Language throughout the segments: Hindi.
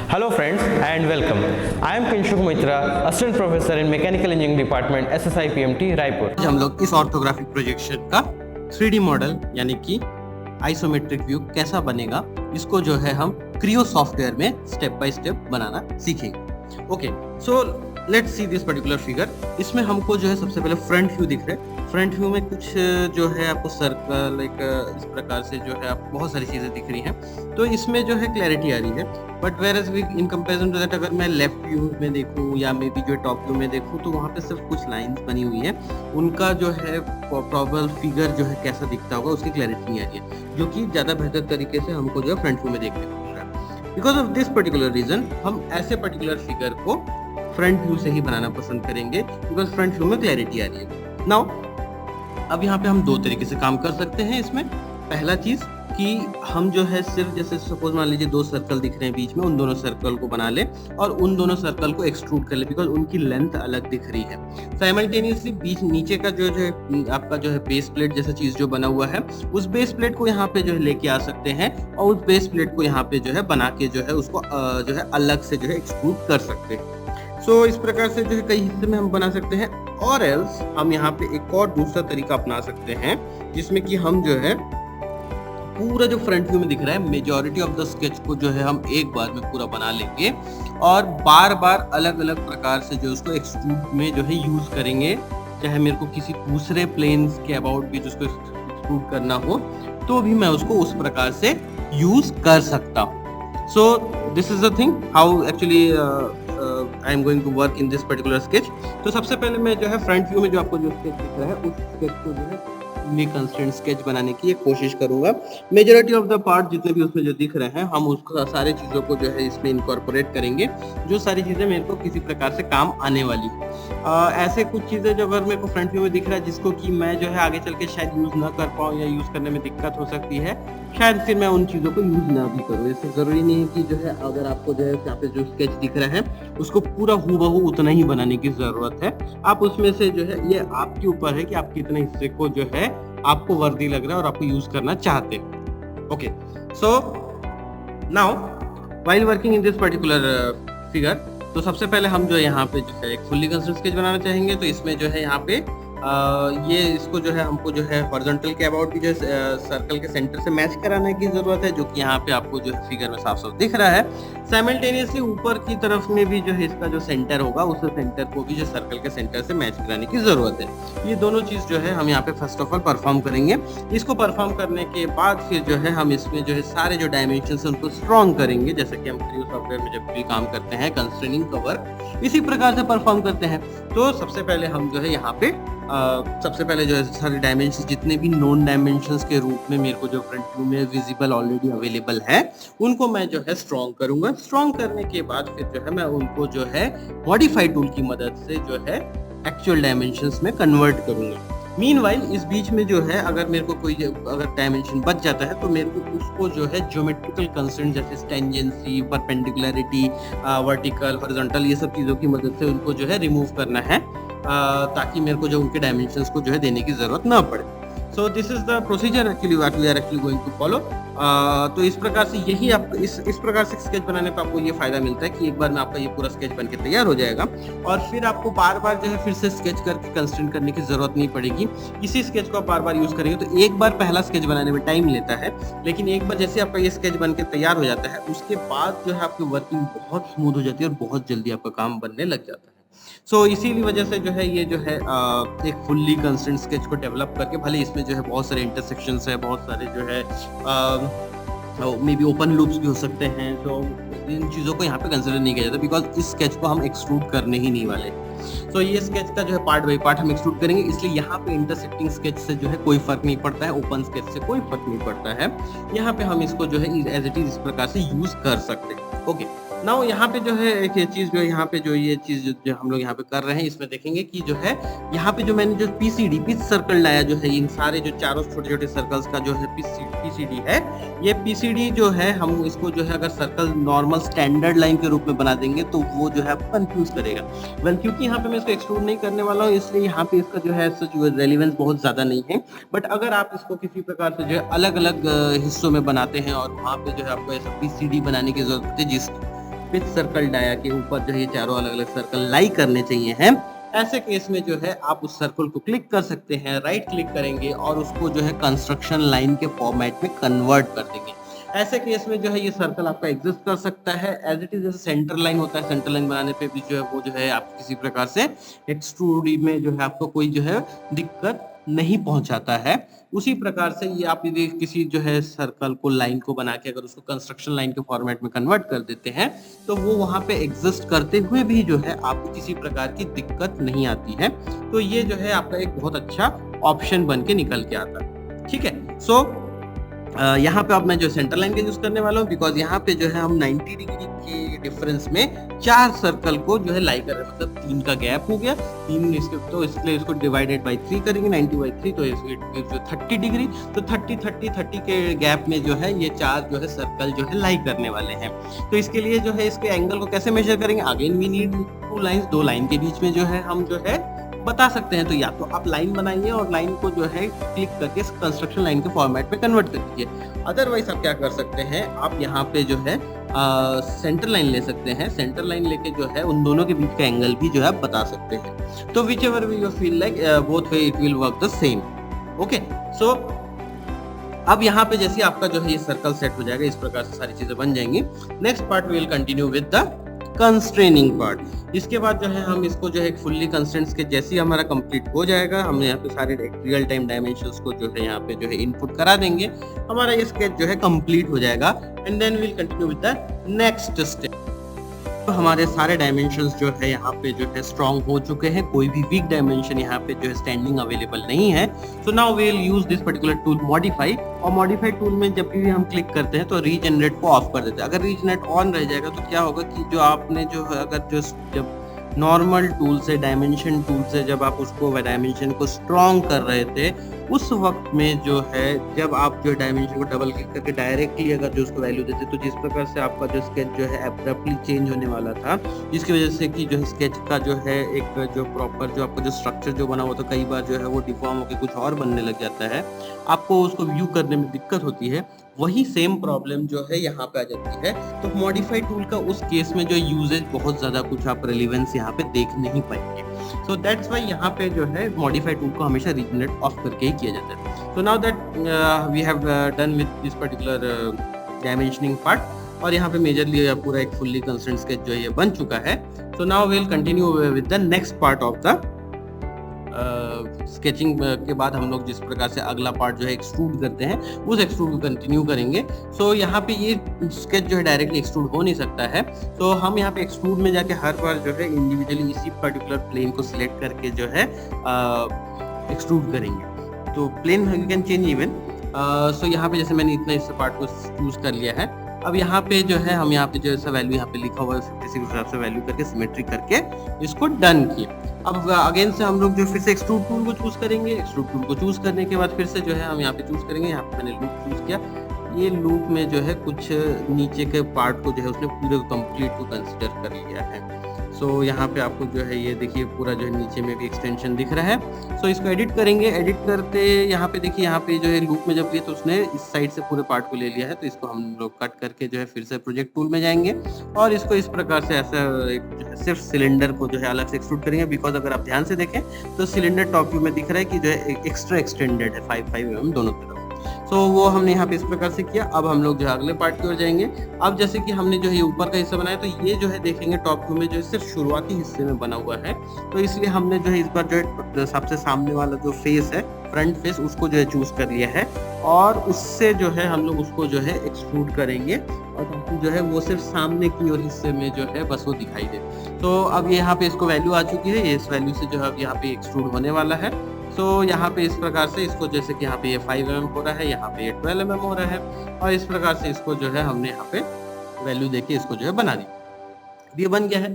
Hello friends and welcome. I am Kinshuk Mitra, Assistant Professor in Mechanical Engineering Department, SSI PMT, Raipur. आज हम लोग इस ऑर्थोग्राफिक प्रोजेक्शन का 3D मॉडल यानी कि आइसोमेट्रिक व्यू कैसा बनेगा, इसको जो है हम क्रियो सॉफ्टवेयर में स्टेप बाय स्टेप बनाना सीखेंगे। Okay, so let's see this particular figure. इसमें हमको जो है सबसे पहले फ्रंट व्यू दिख रहा है। फ्रंट व्यू में कुछ जो है आपको सर्कल इस प्रकार से जो है आप बहुत सारी चीज़ें दिख रही हैं, तो इसमें जो है क्लैरिटी आ रही है। But whereas in comparison to that, अगर मैं लेफ्ट व्यू में देखूँ या मे बी जो टॉप व्यू में देखूँ, तो वहाँ पे सिर्फ कुछ लाइंस बनी हुई है। उनका जो है प्रॉपर फिगर जो है कैसा दिखता होगा उसकी क्लैरिटी नहीं आ रही है, जो कि ज़्यादा बेहतर तरीके से हमको जो है फ्रंट व्यू में देखने को मिल रहा है। Because of this particular reason हम ऐसे पर्टिकुलर फिगर को फ्रंट व्यू से ही बनाना पसंद करेंगे, बिकॉज फ्रंट व्यू में क्लैरिटी आ रही है। नाउ अब यहाँ पे हम दो तरीके से काम कर सकते हैं इसमें। पहला चीज कि हम जो है सिर्फ जैसे सपोज मान लीजिए दो सर्कल दिख रहे हैं बीच में, उन दोनों सर्कल को बना ले और उन दोनों सर्कल को एक्सट्रूड कर ले, बिकॉज उनकी लेंथ अलग दिख रही है। साइमल्टेनियसली बीच नीचे का जो है आपका जो है बेस प्लेट जैसा चीज जो बना हुआ है, उस बेस प्लेट को यहाँ पे जो है लेके आ सकते हैं और उस बेस प्लेट को यहाँ पे जो है बना के जो है उसको जो है अलग से जो है एक्सट्रूड कर सकते हैं। सो इस प्रकार से जो है कई हिस्से में हम बना सकते हैं, और एल्स हम यहाँ पे एक और दूसरा तरीका अपना सकते हैं, जिसमें कि हम जो है पूरा जो फ्रंट व्यू में दिख रहा है मेजॉरिटी ऑफ द स्केच को जो है हम एक बार में पूरा बना लेंगे और बार बार अलग अलग प्रकार से जो उसको एक्सट्रूड में जो है यूज करेंगे। चाहे मेरे को किसी दूसरे प्लेन्स के अबाउट भी जो उसको एक्सट्रूड करना हो, तो भी मैं उसको उस प्रकार से यूज कर सकता हूँ। So this is the thing how actually I am going to work in this particular sketch. तो सबसे पहले मैं जो है फ्रंट व्यू में जो आपको जो स्केच दिख रहा है, उस स्केच को जो है कंस्ट्रेंट स्केच बनाने की एक कोशिश करूंगा। मेजॉरिटी ऑफ द पार्ट जितने भी उसमें जो दिख रहे हैं, हम उसको सारे चीजों को जो है इसमें इनकॉर्पोरेट करेंगे, जो सारी चीजें मेरे को किसी प्रकार से काम आने वाली है। ऐसे कुछ चीजें जो अगर मेरे को फ्रंट व्यू में दिख रहा है जिसको कि मैं जो है आगे चल के शायद यूज ना कर पाऊँ या यूज करने में दिक्कत हो सकती है, शायद फिर मैं उन चीजों को यूज ना भी करूँ। इससे जरूरी नहीं है कि जो है अगर आपको जो है यहाँ पे जो स्केच दिख रहा है उसको पूरा हूबहू उतना ही बनाने की जरूरत है। आप उसमें से जो है ये आपके ऊपर है कि आप कितने हिस्से को जो है आपको वर्दी लग रहा है और आपको यूज करना चाहते हैं। Okay, so now while working in this particular figure, तो सबसे पहले हम जो यहाँ पे जो है एक फुल्ली कंस्ट्रक्ट स्केच बनाना चाहेंगे। तो इसमें जो है यहाँ पे ये इसको जो है हमको जो है हॉरिजॉन्टल के अबाउट भी जो है सर्कल के सेंटर से मैच कराने की जरूरत है, जो कि यहाँ पे आपको जो है फिगर में साफ साफ दिख रहा है। साइमल्टेनियसली ऊपर की तरफ में भी जो है इसका जो सेंटर होगा, उस सेंटर को भी जो सर्कल के सेंटर से मैच कराने की जरूरत है। ये दोनों चीज जो है हम यहाँ पे फर्स्ट ऑफ ऑल परफॉर्म करेंगे। इसको परफॉर्म करने के बाद फिर जो है हम इसमें जो है सारे जो डायमेंशन है उनको स्ट्रॉन्ग करेंगे, जैसे कि हम क्रियो सॉफ्टवेयर में जब भी काम करते हैं कंस्ट्रेनिंग कवर इसी प्रकार से परफॉर्म करते हैं। तो सबसे पहले हम जो है यहाँ पे सबसे पहले जो है सारे डायमेंशन जितने भी नॉन डायमेंशंस के रूप में मेरे को जो फ्रंट व्यू में विजिबल ऑलरेडी अवेलेबल है, उनको मैं जो है स्ट्रॉन्ग करूंगा। स्ट्रॉन्ग करने के बाद फिर जो है मैं उनको जो है मॉडिफाई टूल की मदद से जो है एक्चुअल डायमेंशंस में कन्वर्ट करूंगा। मीनवाइल इस बीच में जो है अगर मेरे को कोई अगर डायमेंशन बच जाता है, तो मेरे को उसको जो है ज्योमेट्रिकल कंस्ट्रेंट जैसे टेंजेंसी, परपेंडिकुलरिटी, वर्टिकल, हॉरिजॉन्टल, ये सब चीज़ों की मदद से उनको जो है रिमूव करना है, ताकि मेरे को जो उनके डायमेंशंस को जो है देने की जरूरत ना पड़े। So this is the procedure actually what we are actually going to follow. तो इस प्रकार से यही आप इस प्रकार से स्केच बनाने पर आपको ये फायदा मिलता है कि एक बार में आपका ये पूरा स्केच बन के तैयार हो जाएगा और फिर आपको बार बार जो है फिर से स्केच करके कंस्ट्रेंट करने की जरूरत नहीं पड़ेगी। इसी स्केच को आप बार बार यूज करेंगे तो एक बार पहला स्केच बनाने में टाइम लेता है, लेकिन एक बार जैसे आपका ये स्केच बन के तैयार हो जाता है, उसके बाद जो है आपकी वर्किंग बहुत स्मूथ हो जाती है और बहुत जल्दी आपका काम बनने लग जाता है। सो इसीलिए वजह से जो है ये जो है एक फुल्ली कंस्ट्रेंट स्केच को डेवलप करके, भले इसमें जो है बहुत सारे इंटरसेक्शंस है, बहुत सारे जो है मे बी ओपन लूप्स भी हो सकते हैं, तो इन चीज़ों को यहाँ पे कंसिडर नहीं किया जाता, बिकॉज इस स्केच को हम एक्सट्रूड करने ही नहीं वाले। तो ये स्केच का जो है पार्ट बाई पार्ट हम एक्सट्रूड करेंगे, इसलिए यहाँ पे इंटरसेक्टिंग स्केच से जो है कोई फर्क नहीं पड़ता है, ओपन स्केच से कोई फर्क नहीं पड़ता है। यहाँ पे हम इसको जो है एज इट इज इस प्रकार से यूज कर सकते हैं। ओके, नाउ यहाँ पे जो है एक चीज जो यहाँ पे जो ये चीज जो हम लोग यहाँ पे कर रहे हैं, इसमें देखेंगे कि जो है यहाँ पे जो मैंने जो पीसीडी पिच सर्कल लाया जो है, इन सारे जो चारों छोटे छोटे सर्कल्स का जो है पीसीडी है, ये पीसीडी जो है हम इसको जो है अगर सर्कल नॉर्मल स्टैंडर्ड लाइन के रूप में बना देंगे तो वो जो है आपको कंफ्यूज करेगा। वेल, क्योंकि यहाँ पे मैं इसको एक्सट्रूड नहीं करने वाला हूँ, इसलिए यहाँ पे इसका जो है सच रेलिवेंस बहुत ज्यादा नहीं है। बट अगर आप इसको किसी प्रकार से जो है अलग अलग हिस्सों में बनाते हैं और वहाँ पे जो है आपको ऐसा पीसीडी बनाने की जरूरत है विथ सर्कल डाया के ऊपर जो है ये चारों अलग अलग सर्कल लाई करने चाहिए हैं, ऐसे केस में जो है आप उस सर्कल को क्लिक कर सकते हैं, राइट क्लिक करेंगे और उसको जो है कंस्ट्रक्शन लाइन के फॉर्मेट में कन्वर्ट कर देंगे। ऐसे केस में जो है ये सर्कल आपका एग्जिस्ट कर सकता है एज इट इज। जैसे सेंटर लाइन होता है, सेंटर लाइन बनाने पे भी जो है वो जो है आप किसी प्रकार से एक्सट्रूड में जो है आपको कोई जो है दिक्कत नहीं पहुंचाता है। उसी प्रकार से ये आप यदि किसी जो है सर्कल को लाइन को बना के अगर उसको कंस्ट्रक्शन लाइन के फॉर्मेट में कन्वर्ट कर देते हैं तो वो वहां पे एग्जिस्ट करते हुए भी जो है आपको किसी प्रकार की दिक्कत नहीं आती है। तो ये जो है आपका एक बहुत अच्छा ऑप्शन बन के निकल के आता है। ठीक है, सो यहाँ पे अब मैं जो सेंटर लाइन का यूज करने वाला हूँ, बिकॉज यहाँ पे जो है हम 90 डिग्री की डिफरेंस में 4 सर्कल को जो है लाई कर रहे हैं, मतलब 3 का गैप हो गया, 3 इसके, तो इसलिए इसको डिवाइडेड बाई 3 करेंगे, 90 बाई 3 तो इसके जो 30 डिग्री, तो 30 के गैप में जो है ये 4 जो है सर्कल जो है लाई करने वाले हैं। तो इसके लिए जो है इसके एंगल को कैसे मेजर करेंगे, again we need 2 lines, 2 line के बीच में जो है हम जो है बता सकते हैं। तो या तो आप लाइन बनाइए और लाइन को जो है क्लिक करके कंस्ट्रक्शन लाइन के फॉर्मेट में कन्वर्ट कर दीजिए। अदरवाइज आप क्या कर सकते हैं, आप यहाँ पे जो है सेंटर लाइन ले सकते हैं, सेंटर लाइन लेके जो है उन दोनों के बीच का एंगल भी जो है आप बता सकते हैं। तो whichever we you feel like both way it will work the same. Okay, so अब यहाँ पे जैसे आपका जो है ये सर्कल सेट हो जाएगा, इस प्रकार से सारी चीजें बन जाएंगी। Next part we will continue with the constraining part. इसके बाद जो है हम इसको जो है फुल्ली कंस्ट्रेंट्स के जैसे ही हमारा कंप्लीट हो जाएगा, हम यहाँ पे सारे रियल टाइम डायमेंशंस को जो है यहाँ पे जो है इनपुट करा देंगे, हमारा ये स्केच जो है कंप्लीट हो जाएगा। And then we will continue with the next step. तो हमारे सारे डायमेंशंस जो है यहाँ पे जो है स्ट्रॉन्ग हो चुके हैं, कोई भी वीक डायमेंशन यहाँ पे जो है स्टैंडिंग अवेलेबल नहीं है। So now we will use this particular tool modify, और मॉडिफाई टूल में जब भी हम क्लिक करते हैं तो रीजनरेट को ऑफ कर देते हैं। अगर रीजनरेट ऑन रह जाएगा तो क्या होगा कि जो आपने जो अगर जो जब नॉर्मल टूल से, डायमेंशन टूल से जब आप उसको डायमेंशन को स्ट्रॉन्ग कर रहे थे, उस वक्त में जो है जब आप जो डायमेंशन को डबल क्लिक करके डायरेक्टली अगर जो उसको वैल्यू देते तो जिस प्रकार से आपका जो स्केच जो है एब्रप्टली चेंज होने वाला था, जिसकी वजह से कि जो स्केच का जो है एक जो प्रॉपर जो आपका जो स्ट्रक्चर जो बना हुआ था कई बार जो है वो डिफॉर्म होकर कुछ और बनने लग जाता है, आपको उसको व्यू करने में दिक्कत होती है। वही सेम प्रॉब्लम जो है यहाँ पे आ जाती है। तो मॉडिफाई टूल का उस केस में जो यूजेज बहुत ज्यादा कुछ आप रेलिवेंस यहाँ पे देख नहीं पाएंगे। सो दैट्स वाई यहाँ पे जो है मॉडिफाई टूल को हमेशा रीजनरेट ऑफ करके ही किया जाता है। So now that we have done with this particular dimensioning part, और यहाँ पे मेजरली पूरा एक फुल्ली कंस्ट्रेंट स्केच जो है ये बन चुका है। So now we will continue with the next part of the sketching के बाद हम लोग जिस प्रकार से अगला पार्ट जो है एक्सट्रूड करते हैं उस एक्सट्रूड को कंटिन्यू करेंगे। सो यहाँ पे ये स्केच जो है डायरेक्टली एक्सट्रूड हो नहीं सकता है, तो हम यहाँ पे एक्सट्रूड में जाके हर बार जो है इंडिविजुअली इसी पर्टिकुलर प्लेन को सिलेक्ट करके जो है एक्सट्रूड करेंगे। तो plane you can change even. So यहाँ पे जैसे मैंने इतना इस पार्ट को चूज कर लिया है। अब यहाँ पे जो है हम यहाँ पे जो ऐसा वैल्यू यहाँ पे लिखा हुआ है 56 हिसाब से वैल्यू करके सिमेट्री करके इसको डन किए। अब अगेन से हम लोग जो फिर से एक्सट्रूड टूल को चूज करेंगे। एक्सट्रूड टूल को चूज करने के बाद फिर से जो है हम यहाँ पे चूज करेंगे। यहाँ पे मैंने लूप चूज किया, ये लूप में जो है कुछ नीचे के पार्ट को जो है उसने पूरे कंप्लीट को कंसिडर कर लिया है। सो यहाँ पे आपको जो है ये देखिए पूरा जो है नीचे में भी एक्सटेंशन दिख रहा है। सो इसको एडिट करेंगे। एडिट करते यहाँ पे देखिए यहाँ पे जो है लूप में जब लिया तो उसने इस साइड से पूरे पार्ट को ले लिया है, तो इसको हम लोग कट करके जो है फिर से प्रोजेक्ट टूल में जाएंगे और इसको इस प्रकार से ऐसा एक जो है सिर्फ सिलेंडर को जो है अलग से एक्सट्रूड करेंगे। बिकॉज अगर आप ध्यान से देखें तो सिलेंडर टॉप व्यू में दिख रहा है कि जो है एक्स्ट्रा एक्सटेंडेड है 5 mm दोनों तरफ। सो वो हमने यहाँ पे इस प्रकार से किया। अब हम लोग जो है अगले पार्ट की ओर जाएंगे। अब जैसे कि हमने जो है ऊपर का हिस्सा बनाया, तो ये जो है देखेंगे टॉप व्यू में जो है सिर्फ शुरुआती हिस्से में बना हुआ है, तो इसलिए हमने जो है इस बार जो है सबसे सामने वाला जो फेस है, फ्रंट फेस, उसको जो है चूज कर लिया है और उससे जो है हम लोग उसको जो है एक्सट्रूड करेंगे और ताकि जो है वो सिर्फ सामने की ओर हिस्से में जो है बस वो दिखाई दे। तो अब यहाँ पे इसको वैल्यू आ चुकी है, इस वैल्यू से जो है अब यहाँ पे एक्सट्रूड होने वाला है। तो यहाँ पे इस प्रकार से इसको जैसे कि यहाँ पे ये 5 mm हो रहा है, यहाँ पे ये 12 mm हो रहा है, और इस प्रकार से इसको जो है हमने यहाँ पे वैल्यू देके इसको जो है बना दी। ये बन गया है।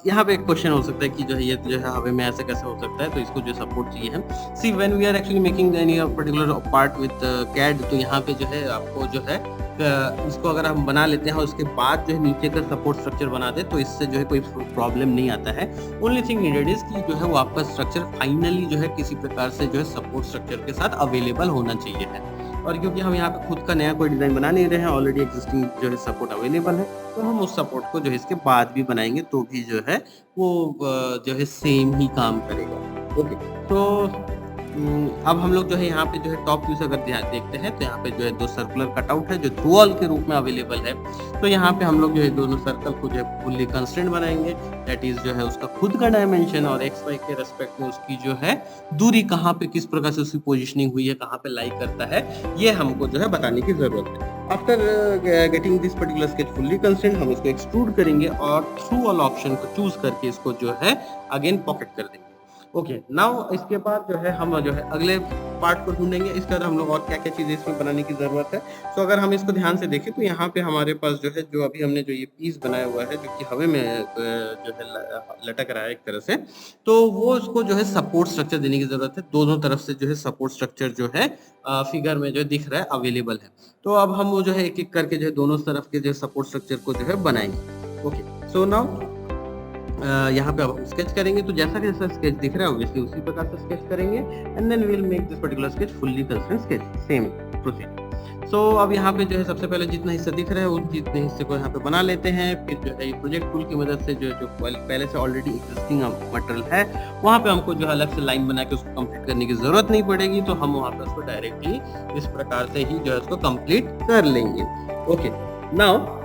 यहाँ पे एक क्वेश्चन हो सकता है कि जो है ये जो है हवे में ऐसे कैसे हो सकता है, तो इसको जो सपोर्ट चाहिए है। See when we are actually making any particular part with CAD, तो यहाँ पे जो है आपको जो है इसको अगर हम बना लेते हैं और उसके बाद जो है नीचे का सपोर्ट स्ट्रक्चर बना दे तो इससे जो है कोई प्रॉब्लम नहीं आता है। ओनली थिंग नीडेड इज कि जो है वो आपका स्ट्रक्चर फाइनली जो है किसी प्रकार से जो है सपोर्ट स्ट्रक्चर के साथ अवेलेबल होना चाहिए है। और क्योंकि हम यहाँ पे खुद का नया कोई डिज़ाइन बना नहीं रहे हैं, ऑलरेडी एग्जिस्टिंग जो है सपोर्ट अवेलेबल है, तो हम उस सपोर्ट को जो है इसके बाद भी बनाएंगे तो भी जो है वो जो है सेम ही काम करेगा। ओके, तो अब हम लोग जो है यहाँ पे जो है टॉप व्यू से अगर ध्यान देखते हैं तो यहाँ पे जो है 2 सर्कुलर कटआउट है जो डुअल के रूप में अवेलेबल है। तो यहाँ पे हम लोग जो है दोनों सर्कल को जो है फुल्ली कंस्ट्रेंट बनाएंगे, दैट इज जो है उसका खुद का डायमेंशन और एक्स वाई के रेस्पेक्ट में उसकी जो है दूरी कहाँ पे किस प्रकार से उसकी पोजिशनिंग हुई है, कहाँ पे लाई करता है, ये हमको जो है बताने की जरूरत है। After getting this particular sketch fully constraint हम इसको एक्सट्रूड करेंगे और थ्रू ऑल ऑप्शन को चूज करके इसको जो है अगेन पॉकेट कर देंगे। ओके, नाउ इसके बाद जो है हम जो है अगले पार्ट को ढूंढेंगे। इसके बाद हम लोग और क्या क्या चीज़ें इसमें बनाने की ज़रूरत है। तो अगर हम इसको ध्यान से देखें तो यहाँ पे हमारे पास जो है जो अभी हमने जो ये पीस बनाया हुआ है जो कि हवा में जो है लटक रहा है एक तरह से, तो वो उसको जो है सपोर्ट स्ट्रक्चर देने की ज़रूरत है। दोनों तरफ से जो है सपोर्ट स्ट्रक्चर जो है फिगर में जो दिख रहा है अवेलेबल है। तो अब हम वो जो है एक एक करके जो है दोनों तरफ के जो सपोर्ट स्ट्रक्चर को जो है बनाएंगे। ओके, सो नाउ यहाँ पे अब हम स्केच करेंगे, तो जैसा स्केच दिख रहा है ऑब्वियसली उसी प्रकार से स्केच करेंगे and then we will make this particular sketch fully constraint sketch, same procedure. So अब यहाँ पे जो है सबसे पहले जितना हिस्सा दिख रहा है उस जितने हिस्से को यहाँ पे बना लेते हैं। फिर जो है प्रोजेक्ट टूल की मदद से जो पहले से ऑलरेडी एग्जिस्टिंग मटेरियल है वहाँ पे हमको जो है अलग से लाइन बना के उसको कंप्लीट करने की जरूरत नहीं पड़ेगी, तो हम वहाँ पे उसको डायरेक्टली इस प्रकार से ही जो है उसको कंप्लीट कर लेंगे। ओके, नाउ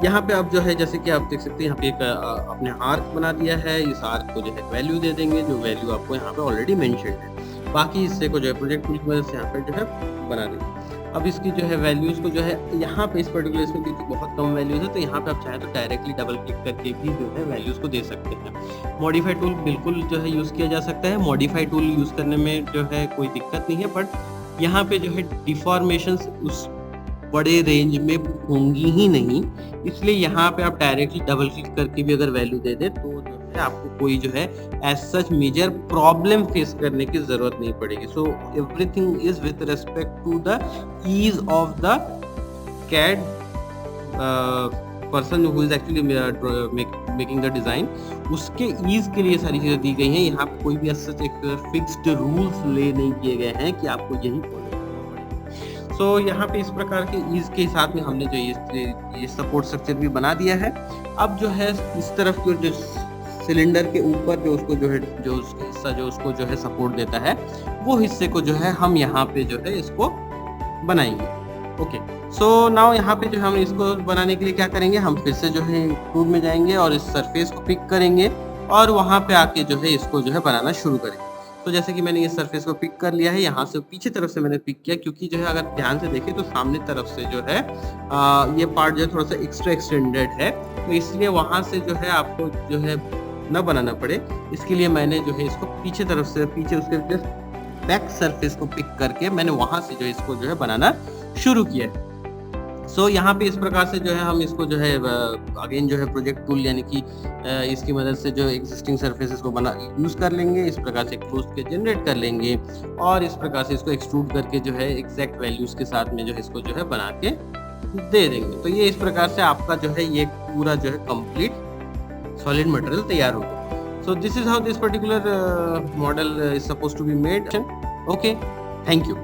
यहाँ पे आप जो है जैसे कि आप देख सकते हैं यहाँ पे एक आपने आर्क बना दिया है। इस आर्क को जो है वैल्यू दे देंगे, जो वैल्यू आपको यहाँ पे ऑलरेडी मेंशन है। बाकी हिस्से को जो है प्रोजेक्ट टूल की मदद से यहाँ पे जो है बना देंगे। अब इसकी जो है वैल्यूज को जो है यहाँ पे इस पर्टिकुलर इसमें क्योंकि बहुत कम वैल्यूज है तो यहाँ पे आप चाहें तो डायरेक्टली डबल क्लिक करके भी जो है वैल्यूज को दे सकते हैं। मॉडिफाई टूल बिल्कुल जो है यूज़ किया जा सकता है। मॉडिफाई टूल यूज़ करने में जो है कोई दिक्कत नहीं है, बट यहाँ पे जो है डिफॉर्मेशंस उस बड़े रेंज में होंगी ही नहीं, इसलिए यहाँ पे आप डायरेक्टली डबल क्लिक करके भी अगर वैल्यू दे दे तो जो है आपको कोई जो है as such major problem face करने की जरूरत नहीं पड़ेगी। So everything is with respect to the ease of the CAD person who is actually making the design, उसके ईज के लिए सारी चीजें दी गई हैं। यहाँ पे कोई भी एज सच एक फिक्स्ड रूल्स ले नहीं किए गए हैं कि आपको यही फॉलो सो यहाँ पे इस प्रकार के ईज के साथ में हमने जो ये सपोर्ट स्ट्रक्चर भी बना दिया है। अब जो है इस तरफ के जो सिलेंडर के ऊपर जो उसको जो है जो उसका हिस्सा जो उसको जो है सपोर्ट देता है वो हिस्से को जो है हम यहाँ पे जो है इसको बनाएंगे। ओके, सो नाउ यहाँ पे जो हम इसको बनाने के लिए क्या करेंगे, हम फिर से जो है टूल में जाएंगे और इस सरफेस को पिक करेंगे और वहाँ पे आके जो है इसको जो है बनाना शुरू करेंगे। तो जैसे कि मैंने ये सरफेस को पिक कर लिया है, यहाँ से पीछे तरफ से मैंने पिक किया क्योंकि जो है अगर ध्यान से देखें तो सामने तरफ से जो है ये पार्ट जो है थोड़ा सा एक्स्ट्रा एक्सटेंडेड है, तो इसलिए वहाँ से जो है आपको जो है न बनाना पड़े, इसके लिए मैंने जो है इसको पीछे तरफ से पीछे उसके जस्ट बैक सरफेस को पिक करके मैंने वहाँ से जो है इसको जो है बनाना शुरू किया है। सो यहाँ पे इस प्रकार से जो है हम इसको जो है अगेन जो है प्रोजेक्ट टूल यानी कि इसकी मदद से जो एग्जिस्टिंग सरफेसेस को बना यूज़ कर लेंगे, इस प्रकार से क्लोज के जनरेट कर लेंगे और इस प्रकार से इसको एक्सट्रूड करके जो है एग्जैक्ट वैल्यूज़ के साथ में जो है इसको जो है बना के दे देंगे। तो ये इस प्रकार से आपका जो है ये पूरा जो है कंप्लीट सॉलिड मटेरियल तैयार होगा। So this is how this particular model is suppose to be made. Okay, thank you.